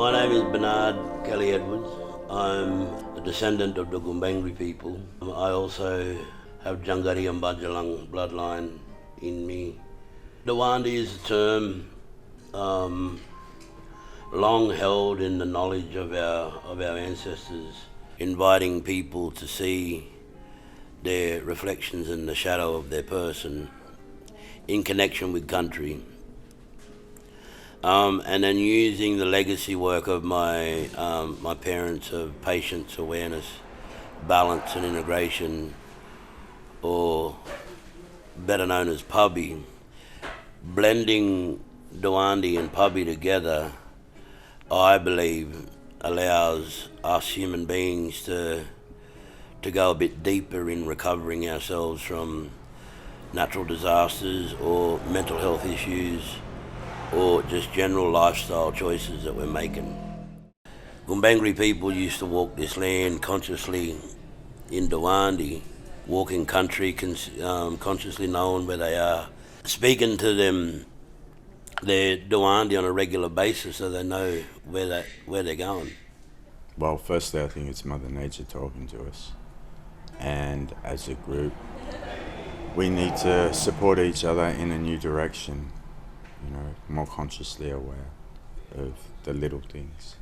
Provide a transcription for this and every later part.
My name is Bernard Kelly Edwards. I'm a descendant of the Gumbaynggirr people. I also have Jangari and Bajalang bloodline in me. Dawaandi is a term long held in the knowledge of our ancestors, inviting people to see their reflections in the shadow of their person in connection with country. And then using the legacy work of my parents of patience, awareness, balance and integration, or better known as PABI, blending Dawaandi and PABI together, I believe allows us human beings to go a bit deeper in recovering ourselves from natural disasters or mental health issues or just general lifestyle choices that we're making. Gumbaynggirr people used to walk this land consciously in Dawaandi, walking country, consciously knowing where they are, speaking to them, their Dawaandi on a regular basis so they know where they're going. Well, firstly, I think it's Mother Nature talking to us. And as a group, we need to support each other in a new direction, you know, more consciously aware of the little things.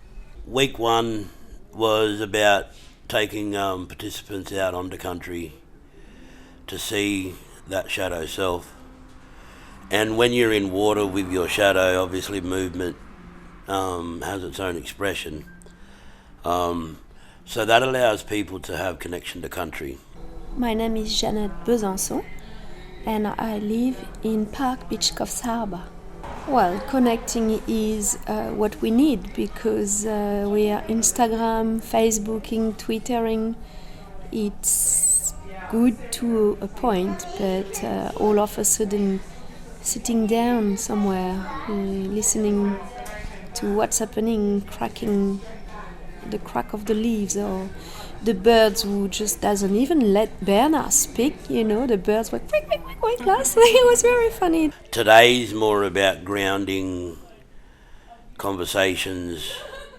Week one was about taking participants out onto country to see that shadow self. And when you're in water with your shadow, obviously movement has its own expression. So that allows people to have connection to country. My name is Jeannette Besançon and I live in Park Beach Coffs Harbour. Well, connecting is what we need because we are Instagram, Facebooking, Twittering. It's good to a point, but all of a sudden sitting down somewhere, listening to what's happening, cracking the crack of the leaves, or the birds who just doesn't even let Bernard speak, you know, the birds were quick, lastly. It was very funny. Today's more about grounding conversations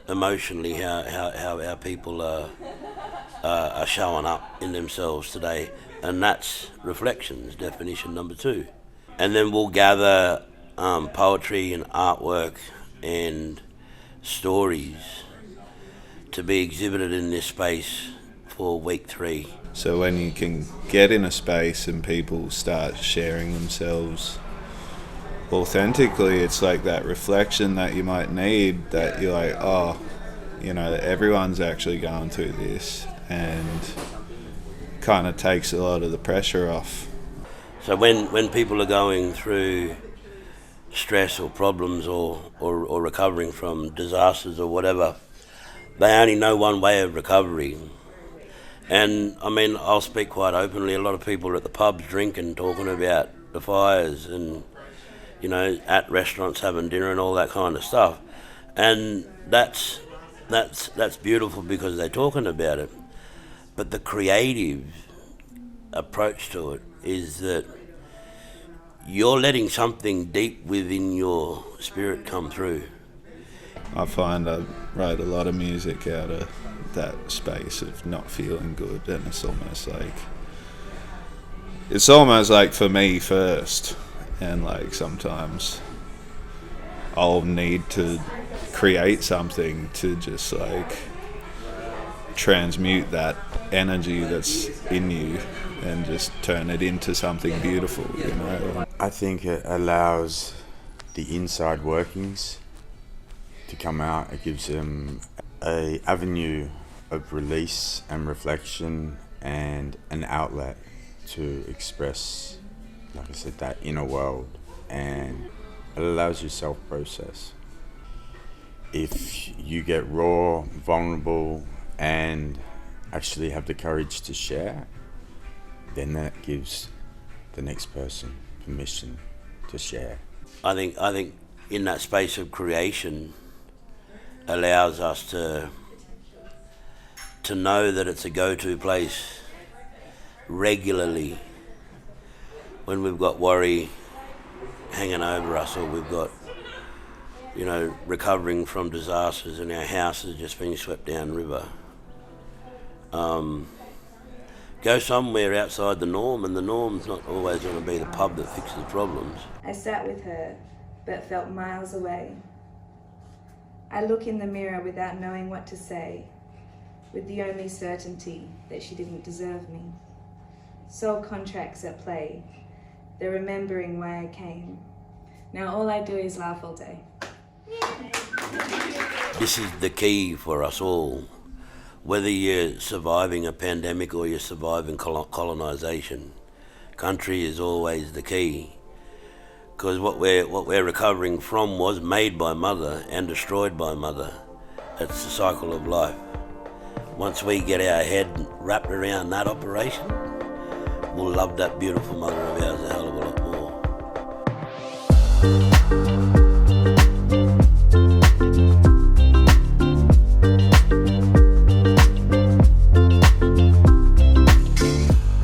emotionally, how people are showing up in themselves today, and that's reflections, definition number 2. And then we'll gather poetry and artwork and stories to be exhibited in this space for week 3. So when you can get in a space and people start sharing themselves authentically, it's like that reflection that you might need, that you're like, oh, you know, everyone's actually going through this, and kind of takes a lot of the pressure off. So when people are going through stress or problems or recovering from disasters or whatever, they only know one way of recovery. And I mean, I'll speak quite openly. A lot of people are at the pubs drinking, talking about the fires, and you know, at restaurants having dinner and all that kind of stuff. And that's beautiful because they're talking about it. But the creative approach to it is that you're letting something deep within your spirit come through. I find I write a lot of music out of that space of not feeling good, and it's almost like for me first, and like sometimes I'll need to create something to just like transmute that energy that's in you and just turn it into something beautiful, you know. I think it allows the inside workings to come out. It gives them an avenue of release and reflection and an outlet to express, like I said, that inner world, and it allows you self-process. If you get raw, vulnerable, and actually have the courage to share, then that gives the next person permission to share. I think in that space of creation allows us to know that it's a go-to place regularly when we've got worry hanging over us, or we've got recovering from disasters and our house has just been swept downriver. Go somewhere outside the norm, and the norm's not always going to be the pub that fixes problems. I sat with her, but felt miles away. I look in the mirror without knowing what to say, with the only certainty that she didn't deserve me. Soul contracts at play, the remembering why I came. Now all I do is laugh all day. This is the key for us all. Whether you're surviving a pandemic or you're surviving colonisation, country is always the key. Because what we're recovering from was made by mother and destroyed by mother. It's the cycle of life. Once we get our head wrapped around that operation, we'll love that beautiful mother of ours a hell of a lot more.